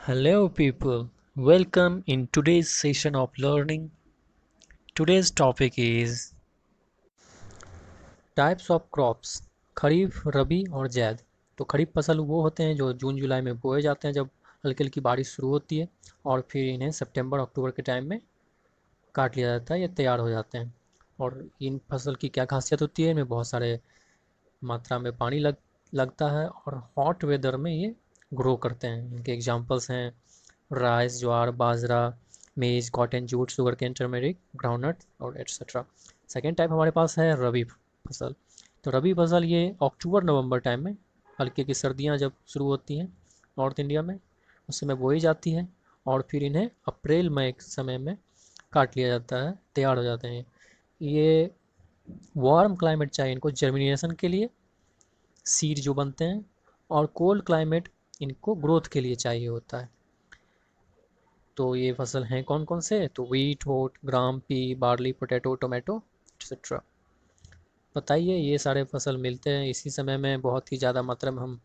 Hello, people. Welcome in today's session of learning. Today's topic is types of crops kharif rabi और जैद। तो खरीफ फसल वो होते हैं जो जून जुलाई में बोए जाते हैं जब हल्की हल्की बारिश शुरू होती है और फिर इन्हें सितंबर अक्टूबर के टाइम में काट लिया जाता है, ये तैयार हो जाते हैं। और इन फसल की क्या खासियत होती है, इनमें बहुत सारे मात्रा में पानी लगता है और हॉट वेदर में ये ग्रो करते हैं। इनके एग्जांपल्स हैं rice, jowar, bajra, maize, cotton, jute, sugar cane, turmeric, groundnut और एट्सेट्रा। सेकेंड टाइप हमारे पास है रबी फसल। तो रबी फसल ये अक्टूबर नवंबर टाइम में हल्की की सर्दियाँ जब शुरू होती हैं नॉर्थ इंडिया में, उस समय बोई जाती है और फिर इन्हें अप्रैल मई के समय में काट लिया जाता है, तैयार हो जाते हैं। ये वार्म क्लाइमेट चाहिए इनको जर्मिनेशन के लिए, सीड जो बनते हैं, और कोल्ड क्लाइमेट इनको ग्रोथ के लिए चाहिए होता है। तो ये फसल हैं कौन कौन से, तो wheat, oat, gram, pea, barley, potato, tomato etcetera. बताइए, ये सारे फसल मिलते हैं इसी समय में, बहुत ही ज़्यादा मात्रा में हम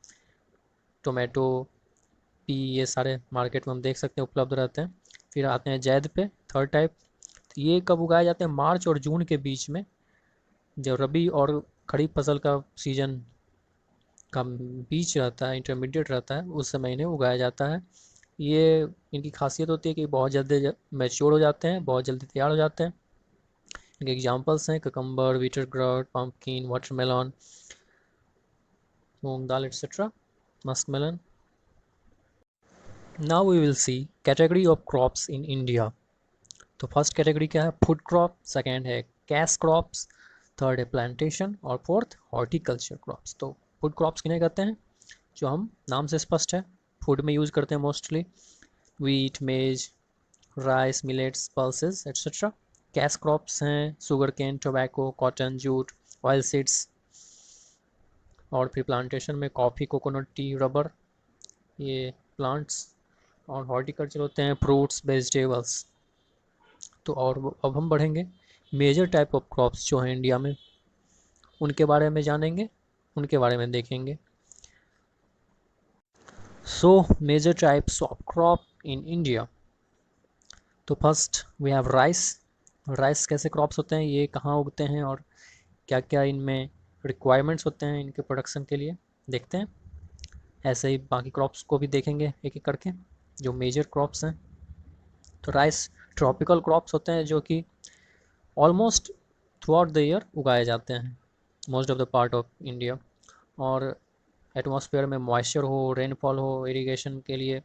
टोमेटो, पी, ये सारे मार्केट में हम देख सकते हैं उपलब्ध रहते हैं। फिर आते हैं जैद पे, थर्ड टाइप। तो ये कब उगाए जाते हैं, मार्च और जून के बीच में, जब रबी और खरीफ फसल का सीजन का बीच रहता है, इंटरमीडिएट रहता है, उस समय इन्हें उगाया जाता है। ये इनकी खासियत होती है कि बहुत जल्दी मैच्योर हो जाते हैं, बहुत जल्दी तैयार हो जाते हैं। इनके एग्जांपल्स हैं cucumber, bitter gourd, pumpkin, watermelon, moong dal etcetera, muskmelon. Now we will see category of crops in India. तो फर्स्ट कैटेगरी क्या है, फूड क्रॉप। सेकेंड है कैश क्रॉप्स। थर्ड है प्लांटेशन और फोर्थ हॉर्टिकल्चर क्रॉप्स। तो फूड क्रॉप्स किन्हें कहते हैं, जो हम नाम से स्पष्ट है फूड में यूज़ करते हैं mostly, wheat, maize, rice, millets, pulses etcetera. Cash crops हैं sugar cane, tobacco, cotton, jute, oil seeds. और फिर प्लांटेशन में कॉफ़ी, कोकोनट, टी, रबर, ये प्लांट्स। और हॉर्टिकल्चर होते हैं फ्रूट्स, वेजिटेबल्स। तो और अब हम बढ़ेंगे मेजर टाइप ऑफ क्रॉप्स जो हैं इंडिया में, उनके बारे में जानेंगे, उनके बारे में देखेंगे। So major types of crop in India. तो first we have rice. Rice कैसे क्रॉप्स होते हैं, ये कहाँ उगते हैं और क्या क्या इनमें रिक्वायरमेंट्स होते हैं इनके प्रोडक्शन के लिए, देखते हैं। ऐसे ही बाकी क्रॉप्स को भी देखेंगे एक एक करके, जो मेजर क्रॉप्स हैं। तो राइस ट्रॉपिकल क्रॉप्स होते हैं जो कि almost through out the year उगाए जाते हैं, most of the part of India. और एटमॉस्फेयर में मॉइस्चर हो, रेनफॉल हो, इरिगेशन के लिए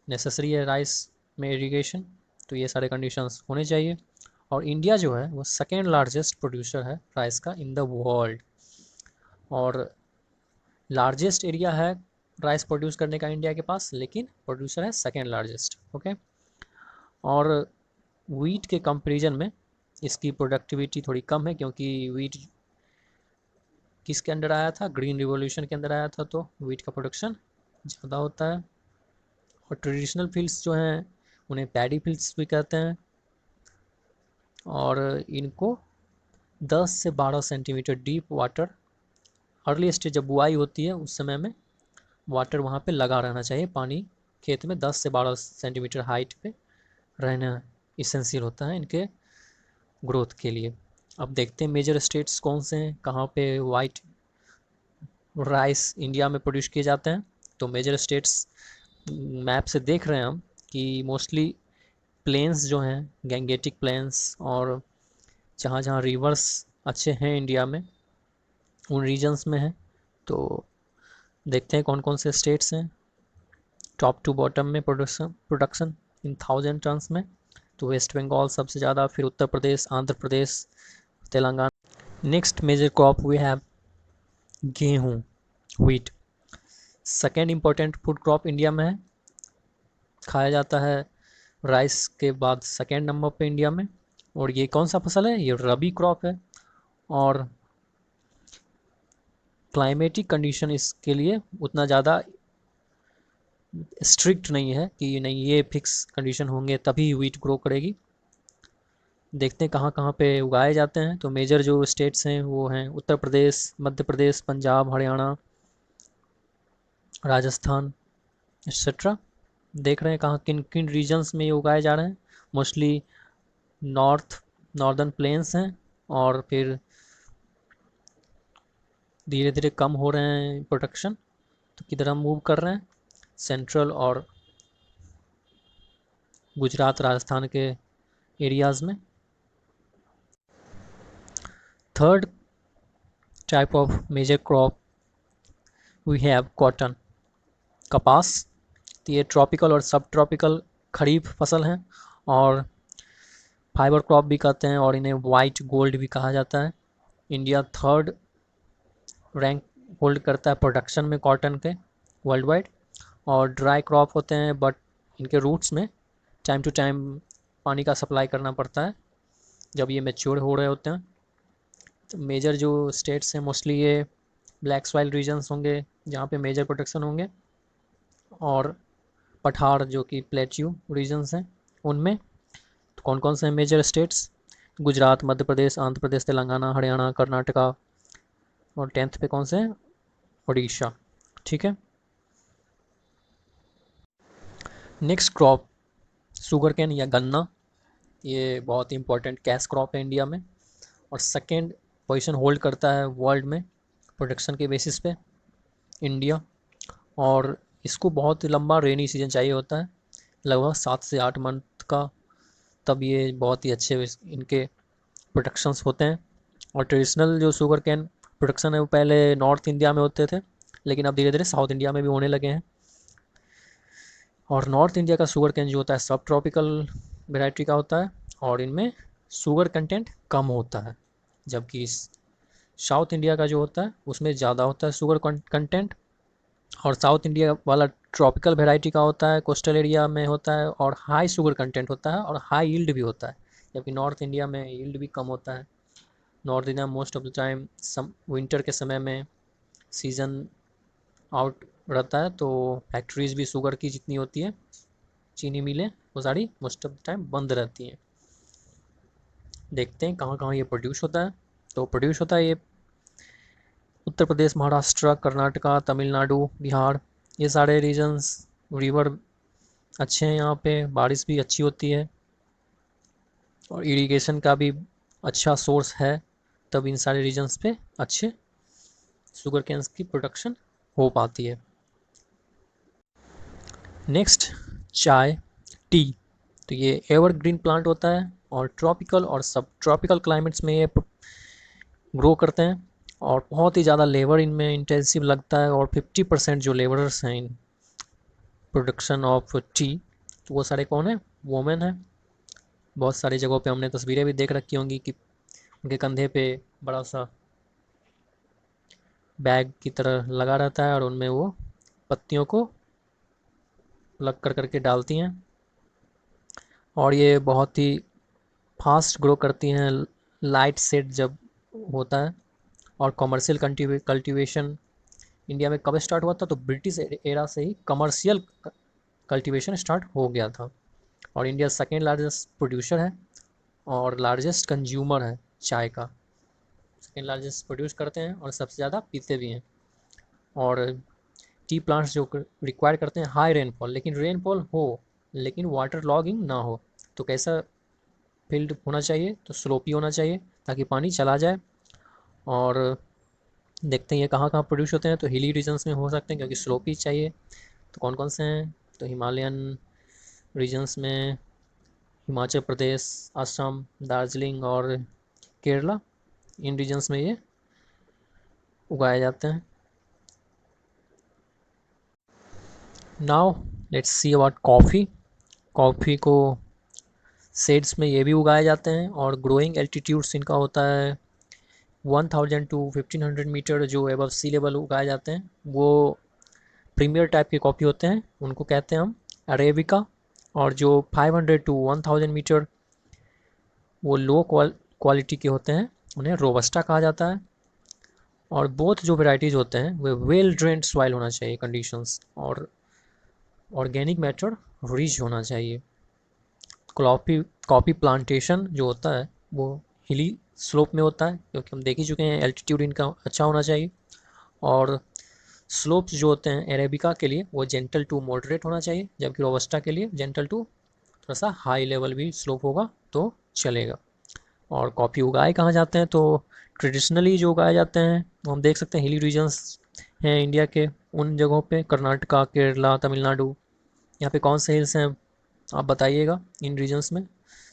नेसेसरी है राइस में इरिगेशन, तो ये सारे कंडीशंस होने चाहिए। और इंडिया जो है वो सेकेंड लार्जेस्ट प्रोड्यूसर है राइस का इन द वर्ल्ड, और लार्जेस्ट एरिया है राइस प्रोड्यूस करने का इंडिया के पास, लेकिन प्रोड्यूसर है सेकेंड लार्जेस्ट। ओके। और वीट के कंपेरिजन में इसकी प्रोडक्टिविटी थोड़ी कम है, क्योंकि वीट किसके अंडर आया था, ग्रीन रिवॉल्यूशन के अंदर आया था, तो वीट का प्रोडक्शन ज़्यादा होता है। और ट्रेडिशनल फील्ड्स जो हैं उन्हें पैडी फील्ड्स भी कहते हैं, और इनको 10 से 12 centimetre deep water, early stage जब बुआई होती है उस समय में वाटर वहाँ पे लगा रहना चाहिए, पानी खेत में 10 से 12 सेंटीमीटर हाइट पे रहना इसेंशियल होता है इनके ग्रोथ के लिए। अब देखते हैं मेजर स्टेट्स कौन से हैं, कहाँ पे वाइट राइस इंडिया में प्रोड्यूस किए जाते हैं। तो मेजर स्टेट्स मैप से देख रहे हैं हम कि मोस्टली प्लेन्स जो हैं, गैंगेटिक प्लेन्स, और जहाँ जहाँ रिवर्स अच्छे हैं इंडिया में उन रीजन्स में है। तो देखते हैं कौन कौन से स्टेट्स हैं टॉप टू बॉटम में प्रोडक्शन इन 1000 टन्स में। तो वेस्ट बंगाल सबसे ज़्यादा, फिर Uttar Pradesh, Andhra Pradesh, Telangana. Next major crop we have गेहूँ, wheat. Second important food crop India में है, खाया जाता है राइस के बाद सेकेंड नंबर पे इंडिया में। और ये कौन सा फसल है, ये रबी क्रॉप है। और क्लाइमेटिक कंडीशन इसके लिए उतना ज़्यादा स्ट्रिक्ट नहीं है कि नहीं ये फिक्स कंडीशन होंगे तभी व्हीट ग्रो करेगी। देखते हैं कहाँ कहाँ पे उगाए जाते हैं। तो मेजर जो स्टेट्स हैं वो हैं उत्तर प्रदेश, मध्य प्रदेश, पंजाब, हरियाणा, राजस्थान एक्सेट्रा। देख रहे हैं कहाँ किन किन रीजन्स में ये उगाए जा रहे हैं। मोस्टली नॉर्दर्न प्लेन्स हैं, और फिर धीरे धीरे कम हो रहे हैं प्रोडक्शन, तो किधर हम मूव कर रहे हैं, सेंट्रल और गुजरात राजस्थान के एरियाज़ में। Third type of major crop we have cotton, कपास। तो ये ट्रॉपिकल और सब ट्रॉपिकल खरीफ फसल हैं, और फाइबर क्रॉप भी कहते हैं, और इन्हें वाइट गोल्ड भी कहा जाता है। इंडिया थर्ड रैंक होल्ड करता है प्रोडक्शन में कॉटन के वर्ल्ड वाइड। और ड्राई क्रॉप होते हैं, बट इनके रूट्स में टाइम टू टाइम पानी का सप्लाई करना पड़ता है जब ये मैच्योर हो रहे होते हैं। तो मेजर जो स्टेट्स हैं मोस्टली ये ब्लैक सॉइल रीजन्स होंगे जहाँ पे मेजर प्रोडक्शन होंगे, और पठार जो कि प्लेट्यू रीजन्स हैं उनमें। तो कौन कौन से हैं मेजर स्टेट्स, गुजरात, मध्य प्रदेश, आंध्र प्रदेश, तेलंगाना, हरियाणा, कर्नाटका, और 10th पे कौन से हैं, उड़ीसा। ठीक है। नेक्स्ट क्रॉप शुगर कैन या गन्ना, ये बहुत ही इंपॉर्टेंट कैश क्रॉप है इंडिया में, और सेकेंड पोजीशन होल्ड करता है वर्ल्ड में प्रोडक्शन के बेसिस पे इंडिया। और इसको बहुत ही लंबा रेनी सीजन चाहिए होता है, लगभग 7 से 8 मंथ का, तब ये बहुत ही अच्छे इनके प्रोडक्शंस होते हैं। और ट्रेडिशनल जो शुगर कैन प्रोडक्शन है वो पहले नॉर्थ इंडिया में होते थे, लेकिन अब धीरे धीरे साउथ इंडिया में भी होने लगे हैं। और नॉर्थ इंडिया का शुगर कैन जो होता है सब ट्रॉपिकल वेराइटी का होता है, और इनमें शुगर कंटेंट कम होता है, जबकि साउथ इंडिया का जो होता है उसमें ज़्यादा होता है शुगर कंटेंट। और साउथ इंडिया वाला ट्रॉपिकल वेराइटी का होता है, कोस्टल एरिया में होता है, और हाई शुगर कंटेंट होता है, और हाई यील्ड भी होता है, जबकि नॉर्थ इंडिया में यील्ड भी कम होता है। North India most of the time winter के समय में सीज़न आउट रहता है, तो फैक्ट्रीज भी शुगर की जितनी होती है, चीनी मिलें, वो सारी मोस्ट ऑफ द टाइम बंद रहती हैं। देखते हैं कहाँ कहाँ ये प्रोड्यूस होता है। तो प्रोड्यूस होता है ये उत्तर प्रदेश, महाराष्ट्र, कर्नाटका, तमिलनाडु, बिहार, ये सारे रीजन्स। रिवर अच्छे हैं यहाँ पे, बारिश भी अच्छी होती है, और इरिगेशन का भी अच्छा सोर्स है, तब इन सारे रीजन्स पे अच्छे शुगर कैन की प्रोडक्शन हो पाती है। नेक्स्ट चाय, टी। तो ये एवरग्रीन प्लांट होता है, और ट्रॉपिकल और सब ट्रॉपिकल क्लाइमेट्स में ये ग्रो करते हैं, और बहुत ही ज़्यादा लेबर इनमें इंटेंसिव लगता है। और 50% जो लेबरर्स हैं इन प्रोडक्शन ऑफ टी, तो वो सारे कौन है, वोमेन है। बहुत सारी जगहों पे हमने तस्वीरें भी देख रखी होंगी कि उनके कंधे पे बड़ा सा बैग की तरह लगा रहता है, और उनमें वो पत्तियों को लग कर करके डालती हैं, और ये बहुत ही फास्ट ग्रो करती हैं लाइट सेट जब होता है। और कमर्शियल कल्टीवेशन इंडिया में कब स्टार्ट हुआ था, तो ब्रिटिश एरा से ही कमर्शियल कल्टीवेशन स्टार्ट हो गया था। और इंडिया सेकेंड लार्जेस्ट प्रोड्यूसर है, और लार्जेस्ट कंज्यूमर है चाय का। सेकेंड लार्जेस्ट प्रोड्यूस करते हैं, और सबसे ज़्यादा पीते भी हैं। और टी प्लांट्स जो रिक्वायर करते हैं हाई रेनफॉल, लेकिन रेनफॉल हो लेकिन वाटर लॉगिंग ना हो। तो कैसा फील्ड होना चाहिए, तो स्लोपी होना चाहिए, ताकि पानी चला जाए। और देखते हैं ये कहाँ कहाँ प्रोड्यूस होते हैं, तो हिली रीजन्स में हो सकते हैं, क्योंकि स्लोपी चाहिए। तो कौन कौन से हैं, तो हिमालयन रीजन्स में हिमाचल प्रदेश, असम, दार्जिलिंग और केरला, इन रीजन्स में ये उगाए जाते हैं। Now let's see about coffee. Coffee को सेड्स में ये भी उगाए जाते हैं, और ग्रोइंग एल्टीट्यूड्स इनका होता है 1000 टू 1500 मीटर, जो एबव सी लेवल उगाए जाते हैं वो प्रीमियर टाइप के कॉफ़ी होते हैं, उनको कहते हैं हम अरेबिका। और जो 500 टू 1000 मीटर वो लो क्वालिटी के होते हैं, उन्हें रोबस्टा कहा जाता है। और बोथ जो वेराइटीज़ होते हैं वे वेल ड्रेन्ड सॉइल होना चाहिए कंडीशंस, और ऑर्गेनिक मैटर रिच होना चाहिए। कॉफ़ी कॉफ़ी प्लांटेशन जो होता है वो हिली स्लोप में होता है, क्योंकि हम देख ही चुके हैं एल्टीट्यूड इनका अच्छा होना चाहिए। और स्लोप्स जो होते हैं अरेबिका के लिए वो जेंटल टू मॉडरेट होना चाहिए, जबकि रोबस्टा के लिए जेंटल टू थोड़ा सा हाई लेवल भी स्लोप होगा तो चलेगा। और कॉफ़ी उगाए कहाँ जाते हैं, तो ट्रेडिशनली जो उगाए जाते हैं वो हम देख सकते हैं हिली रीजन्स हैं इंडिया के, उन जगहों पे कर्नाटका, केरला, तमिलनाडु। यहाँ पे कौन से हिल्स हैं आप बताइएगा इन रीजन्स में,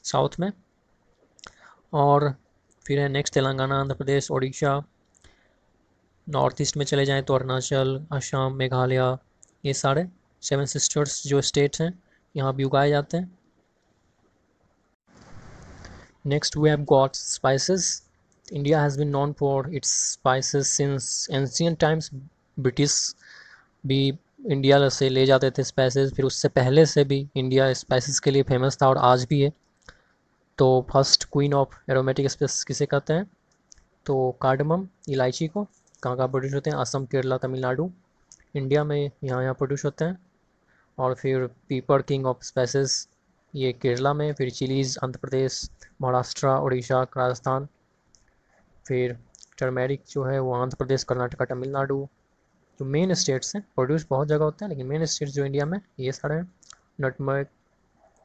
साउथ में। और फिर है next Telangana, Andhra Pradesh, Orissa. North east में चले जाएं तो अरुणाचल, असम, मेघालय, ये सारे सेवन सिस्टर्स जो स्टेट्स हैं यहाँ भी उगाए जाते हैं। Next we have got spices. India has been known for its spices since ancient times. British भी इंडिया से ले जाते थे स्पाइसेस, फिर उससे पहले से भी इंडिया स्पाइसेस के लिए फेमस था और आज भी है। तो first queen of aromatic spice किसे कहते हैं, तो कार्डमम, इलायची को कहाँ कहाँ प्रोड्यूस होते हैं, असम, केरला, तमिलनाडु, इंडिया में यहाँ प्रोड्यूस होते हैं। और फिर पीपर, किंग ऑफ स्पाइसेस, ये केरला में। फिर चिलीज़ आंध्र प्रदेश, महाराष्ट्र, उड़ीसा, राजस्थान। फिर टर्मेरिक जो है वो आंध्र प्रदेश, कर्नाटका, तमिलनाडु। जो मेन स्टेट्स हैं, प्रोड्यूस बहुत जगह होते हैं लेकिन मेन स्टेट्स जो इंडिया में ये सारे हैं। नटमग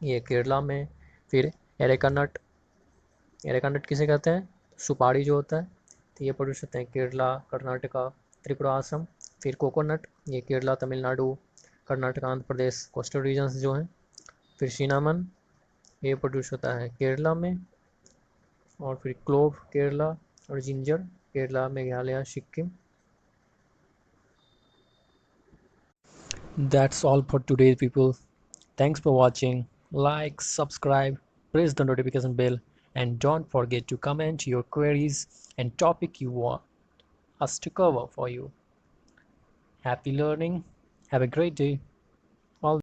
ये केरला में। फिर एरेका नट, एरेका नट किसे कहते हैं, सुपारी जो होता है, तो ये प्रोड्यूस होते हैं केरला, कर्नाटका, त्रिपुरा, असम। फिर कोकोनट, ये केरला, तमिलनाडु, कर्नाटका, आंध्र प्रदेश, कोस्टल रीजन्स जो हैं। फिर सिनामन, ये प्रोड्यूस होता है केरला में। और फिर क्लोव केरला, और ginger Kerala, Meghalaya, Sikkim. That's all for today, people. Thanks for watching. Like, subscribe, press the notification bell, and don't forget to comment your queries and topic you want us to cover for you. Happy learning. Have a great day.